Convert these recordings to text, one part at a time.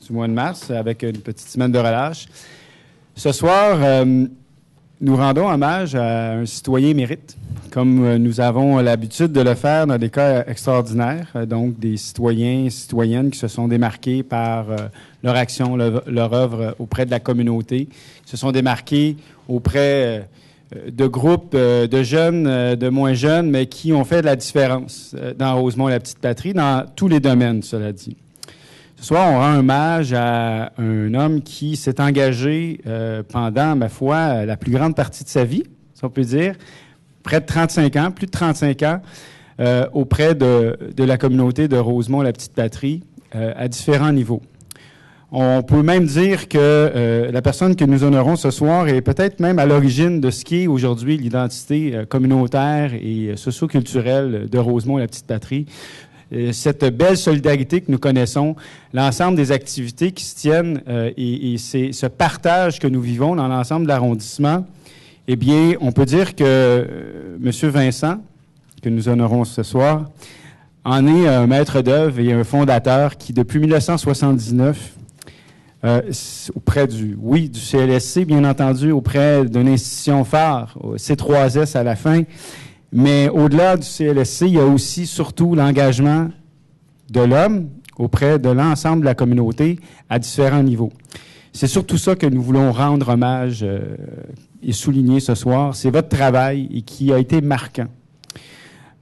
du mois de mars, avec une petite semaine de relâche. Ce soir, nous rendons hommage à un citoyen émérite, comme nous avons l'habitude de le faire dans des cas extraordinaires, donc des citoyens et citoyennes qui se sont démarqués par leur action, leur œuvre auprès de la communauté, qui se sont démarqués auprès de groupes de jeunes, de moins jeunes, mais qui ont fait de la différence dans Rosemont, la petite patrie, dans tous les domaines, cela dit. Ce soir, on rend hommage à un homme qui s'est engagé pendant, ma foi, la plus grande partie de sa vie, si on peut dire, près de 35 ans, plus de 35 ans, auprès de la communauté de Rosemont, la petite patrie, à différents niveaux. On peut même dire que la personne que nous honorons ce soir est peut-être même à l'origine de ce qui est aujourd'hui l'identité communautaire et socio-culturelle de Rosemont, la petite patrie. Cette belle solidarité que nous connaissons, l'ensemble des activités qui se tiennent et c'est ce partage que nous vivons dans l'ensemble de l'arrondissement, eh bien, on peut dire que M. Vincent, que nous honorons ce soir, en est un maître d'œuvre et un fondateur qui, depuis 1979, auprès du CLSC, bien entendu, auprès d'une institution phare, C3S à la fin, mais au-delà du CLSC, il y a aussi surtout l'engagement de l'homme auprès de l'ensemble de la communauté à différents niveaux. C'est surtout ça que nous voulons rendre hommage et souligner ce soir. C'est votre travail et qui a été marquant.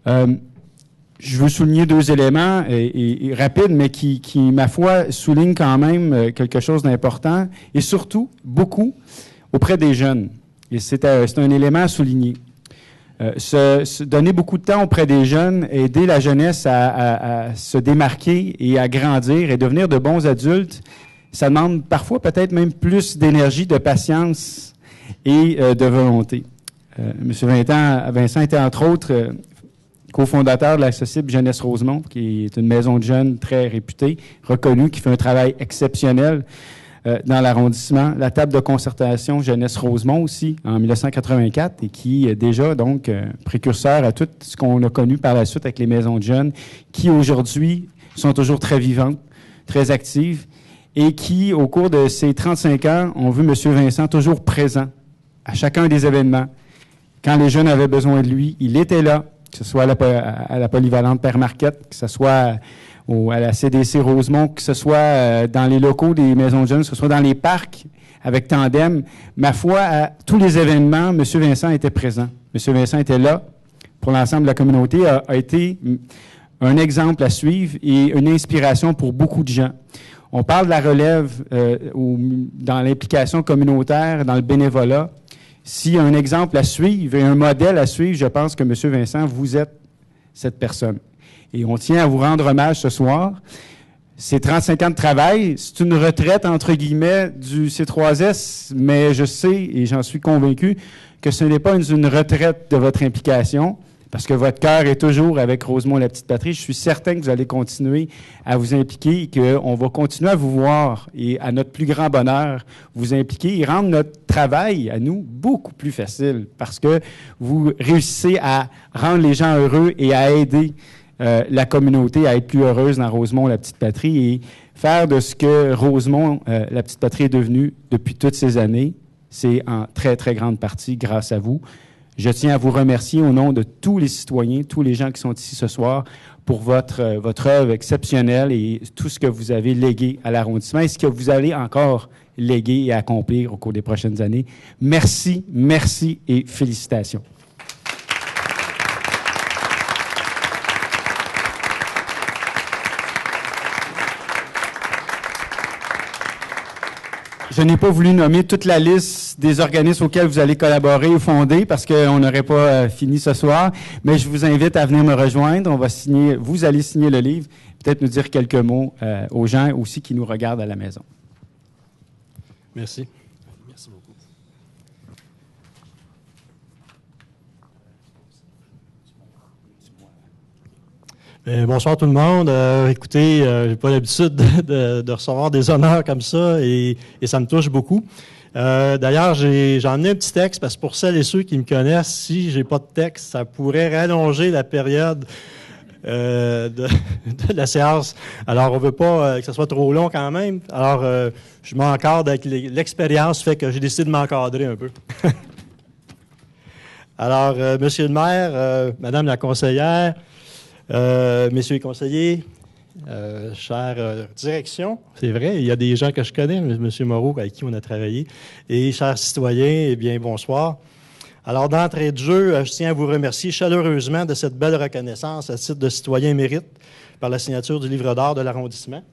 Je veux souligner deux éléments et rapides, mais qui, ma foi, soulignent quand même quelque chose d'important et surtout, beaucoup, auprès des jeunes. Et c'est un élément à souligner. Se donner beaucoup de temps auprès des jeunes, aider la jeunesse à se démarquer et à grandir et devenir de bons adultes, ça demande parfois peut-être même plus d'énergie, de patience et de volonté. M. Vincent était entre autres cofondateur de l'Accessible Jeunesse Rosemont, qui est une maison de jeunes très réputée, reconnue, qui fait un travail exceptionnel dans l'arrondissement. La table de concertation Jeunesse Rosemont aussi, en 1984, et qui est déjà, donc, précurseur à tout ce qu'on a connu par la suite avec les maisons de jeunes, qui aujourd'hui sont toujours très vivantes, très actives, et qui, au cours de ces 35 ans, ont vu M. Vincent toujours présent à chacun des événements. Quand les jeunes avaient besoin de lui, il était là, que ce soit à la polyvalente Père Marquette, que ce soit à la CDC Rosemont, que ce soit dans les locaux des maisons de jeunes, que ce soit dans les parcs avec Tandem. Ma foi, à tous les événements, M. Vincent était présent. M. Vincent était là pour l'ensemble de la communauté, a été un exemple à suivre et une inspiration pour beaucoup de gens. On parle de la relève dans l'implication communautaire, dans le bénévolat. S'il y a un exemple à suivre et un modèle à suivre, je pense que M. Vincent, vous êtes cette personne. Et on tient à vous rendre hommage ce soir. C'est 35 ans de travail. C'est une retraite, entre guillemets, du C3S, mais je sais et j'en suis convaincu que ce n'est pas une retraite de votre implication, parce que votre cœur est toujours avec Rosemont, la petite patrie. Je suis certain que vous allez continuer à vous impliquer et qu'on va continuer à vous voir et à notre plus grand bonheur, vous impliquer et rendre notre travail à nous beaucoup plus facile parce que vous réussissez à rendre les gens heureux et à aider la communauté à être plus heureuse dans Rosemont, la petite patrie et faire de ce que Rosemont, la petite patrie est devenue depuis toutes ces années. C'est en très, très grande partie grâce à vous. Je tiens à vous remercier au nom de tous les citoyens, tous les gens qui sont ici ce soir, pour votre œuvre exceptionnelle et tout ce que vous avez légué à l'arrondissement et ce que vous allez encore léguer et accomplir au cours des prochaines années. Merci, merci et félicitations. Je n'ai pas voulu nommer toute la liste des organismes auxquels vous allez collaborer ou fonder parce qu'on n'aurait pas fini ce soir, mais je vous invite à venir me rejoindre. Vous allez signer le livre, peut-être nous dire quelques mots aux gens aussi qui nous regardent à la maison. Merci. Merci beaucoup. Bonsoir tout le monde. Écoutez, j'ai pas l'habitude de recevoir des honneurs comme ça et ça me touche beaucoup. D'ailleurs, j'ai emmené un petit texte parce que pour celles et ceux qui me connaissent, si j'ai pas de texte, ça pourrait rallonger la période de la séance. Alors, on ne veut pas que ce soit trop long quand même. Alors, je m'encadre avec l'expérience, fait que j'ai décidé de m'encadrer un peu. Alors, Monsieur le maire, Madame la conseillère, Messieurs les conseillers, chère direction, c'est vrai, il y a des gens que je connais, M. Moreau, avec qui on a travaillé, et chers citoyens, eh bien, bonsoir. Alors, d'entrée de jeu, je tiens à vous remercier chaleureusement de cette belle reconnaissance à titre de citoyen émérite par la signature du livre d'or de l'arrondissement.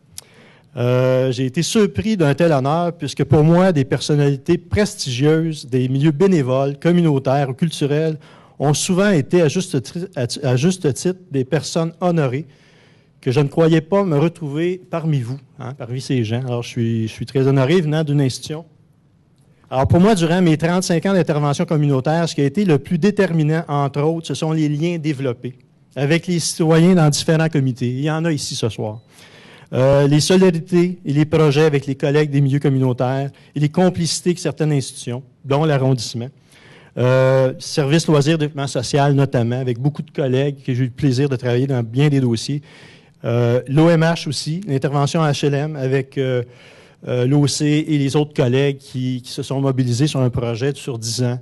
J'ai été surpris d'un tel honneur, puisque pour moi, des personnalités prestigieuses, des milieux bénévoles, communautaires ou culturels ont souvent été, à juste titre, des personnes honorées que je ne croyais pas me retrouver parmi vous, parmi ces gens. Alors, je suis très honoré venant d'une institution. Alors, pour moi, durant mes 35 ans d'intervention communautaire, ce qui a été le plus déterminant, entre autres, ce sont les liens développés avec les citoyens dans différents comités. Il y en a ici ce soir. Les solidarités et les projets avec les collègues des milieux communautaires et les complicités avec certaines institutions, dont l'arrondissement. Service loisirs, développement social, notamment, avec beaucoup de collègues que j'ai eu le plaisir de travailler dans bien des dossiers. L'OMH aussi, l'intervention à HLM avec l'OC et les autres collègues qui se sont mobilisés sur un projet sur 10 ans.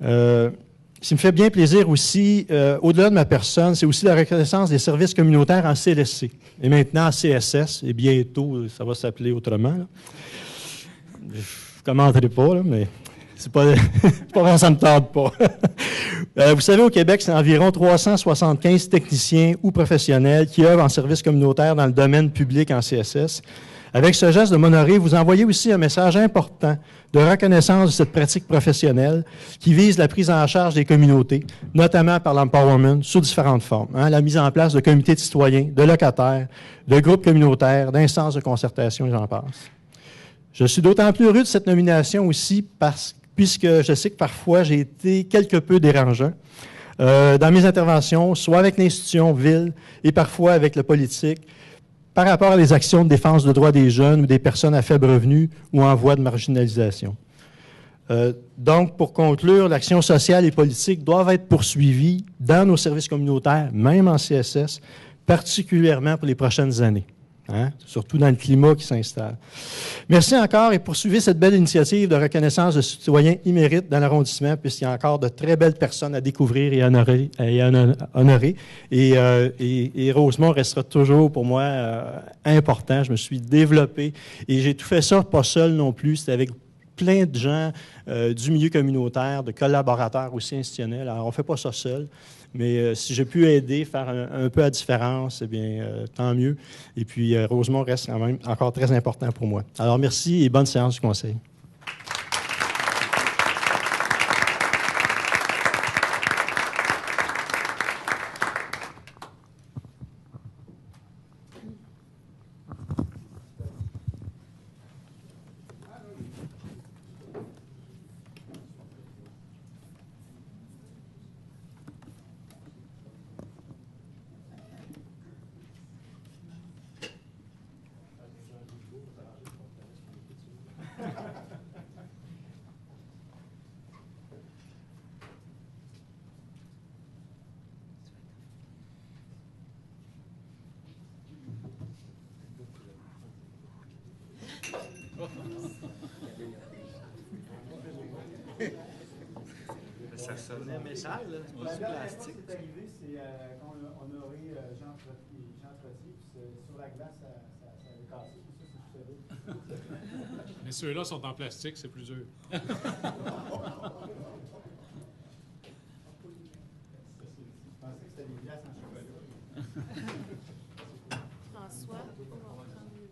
Ce qui me fait bien plaisir aussi, au-delà de ma personne, c'est aussi la reconnaissance des services communautaires en CLSC et maintenant en CSS, et bientôt, ça va s'appeler autrement. Là. Je ne commenterai pas, là, mais c'est pas vrai, ça ne me tente pas. Vous savez, au Québec, c'est environ 375 techniciens ou professionnels qui œuvrent en service communautaire dans le domaine public en CSS. Avec ce geste de m'honorer, vous envoyez aussi un message important de reconnaissance de cette pratique professionnelle qui vise la prise en charge des communautés, notamment par l'empowerment sous différentes formes. La mise en place de comités de citoyens, de locataires, de groupes communautaires, d'instances de concertation, et j'en passe. Je suis d'autant plus heureux de cette nomination aussi puisque je sais que parfois j'ai été quelque peu dérangeant dans mes interventions, soit avec l'institution, ville, et parfois avec le politique, par rapport à des actions de défense de droits des jeunes ou des personnes à faible revenu ou en voie de marginalisation. Donc, pour conclure, l'action sociale et politique doivent être poursuivies dans nos services communautaires, même en CSS, particulièrement pour les prochaines années. Surtout dans le climat qui s'installe. Merci encore et poursuivez cette belle initiative de reconnaissance de citoyens émérites dans l'arrondissement, puisqu'il y a encore de très belles personnes à découvrir et à honorer. Et Rosemont restera toujours pour moi important. Je me suis développé et j'ai tout fait ça pas seul non plus. C'était avec plein de gens du milieu communautaire, de collaborateurs aussi institutionnels. Alors, on ne fait pas ça seul. Mais si j'ai pu aider, faire un peu la différence, eh bien, tant mieux. Et puis, Rosemont reste quand même encore très important pour moi. Alors, merci et bonne séance du conseil. Ça sonne. Un message, c'est pas du plastique. Ce qui est arrivé, c'est qu'on a honoré Jean Trottier, puis sur la glace, ça avait cassé. Ça, c'est tout ça. Mais ceux-là sont en plastique, c'est plus dur. Je pensais que c'était des glaces en chocolat. François, on va prendre le...